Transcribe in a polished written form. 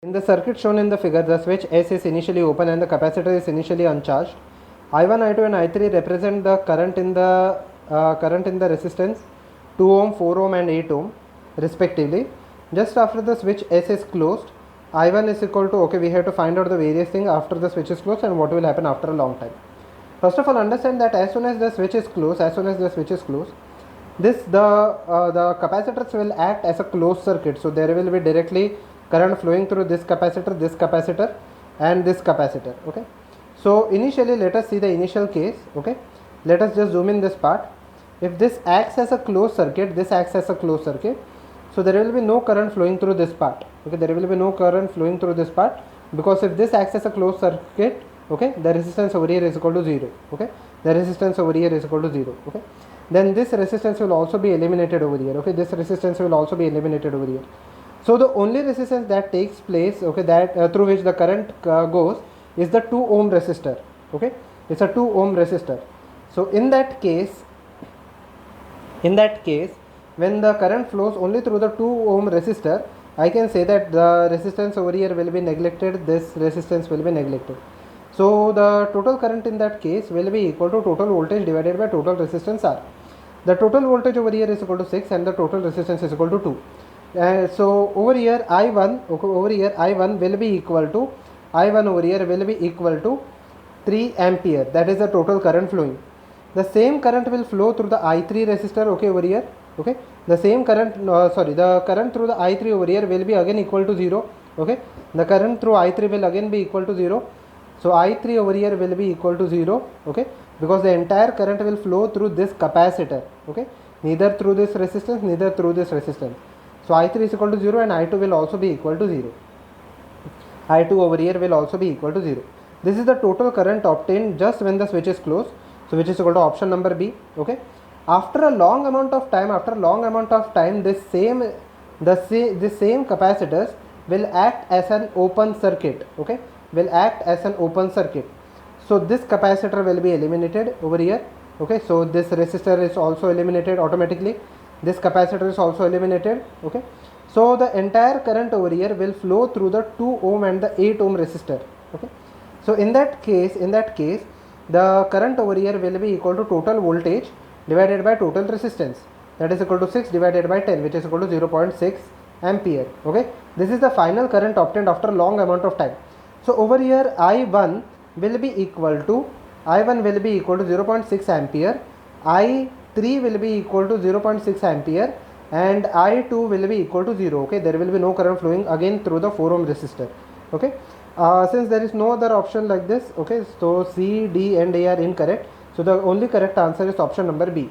In the circuit shown in the figure, the switch S is initially open and the capacitor is initially uncharged. I1, I2 and I3 represent the current in the resistance 2 ohm, 4 ohm and 8 ohm respectively. Just after the switch S is closed, I1 is equal to, okay, we have to find out the various things after the switch is closed and what will happen after a long time. First of all, understand that as soon as the switch is closed, the capacitors will act as a closed circuit. So there will be directly current flowing through this capacitor and this capacitor. Okay, so initially let us see the initial case. Okay, let us just zoom in this part. If this acts as a closed circuit, so there will be no current flowing through this part. Okay, there will be no current flowing through this part, because if this acts as a closed circuit, okay, the resistance over here is equal to 0. Okay, the resistance over here is equal to 0. Okay, then this resistance will also be eliminated over here. Okay, this resistance will also be eliminated over here. So the only resistance that takes place, okay, that through which the current goes is the 2 ohm resistor. Okay, it's a 2 ohm resistor. So in that case, when the current flows only through the 2 ohm resistor, I can say that the resistance over here will be neglected, this resistance will be neglected. So the total current in that case will be equal to total voltage divided by total resistance R. The total voltage over here is equal to 6 and the total resistance is equal to 2. So over here I1, I1 will be equal to 3 ampere. That is the total current flowing. The same current will flow through the I3 resistor. Okay, over here. Okay, the same current, the current through the I3 over here will be again equal to 0. Okay, the current through I3 will again be equal to 0. So I3 over here will be equal to 0. Okay, because the entire current will flow through this capacitor. Okay, neither through this resistance, neither through this resistance. So I3 is equal to 0 and I2 will also be equal to 0. I2 over here will also be equal to 0. This is the total current obtained just when the switch is closed. So which is equal to option number B. Okay. After a long amount of time, this same capacitors will act as an open circuit. Okay, will act as an open circuit. So this capacitor will be eliminated over here. Okay, so this resistor is also eliminated automatically. This capacitor is also eliminated. Okay, so the entire current over here will flow through the 2 ohm and the 8 ohm resistor. Okay, so in that case, the current over here will be equal to total voltage divided by total resistance, that is equal to 6 divided by 10, which is equal to 0.6 ampere. Okay, this is the final current obtained after a long amount of time. So over here I1 will be equal to 0.6 ampere, I3 will be equal to 0.6 ampere and I2 will be equal to 0. Okay, there will be no current flowing again through the 4 ohm resistor. Okay, since there is no other option like this, okay, so C, D and A are incorrect. So the only correct answer is option number B.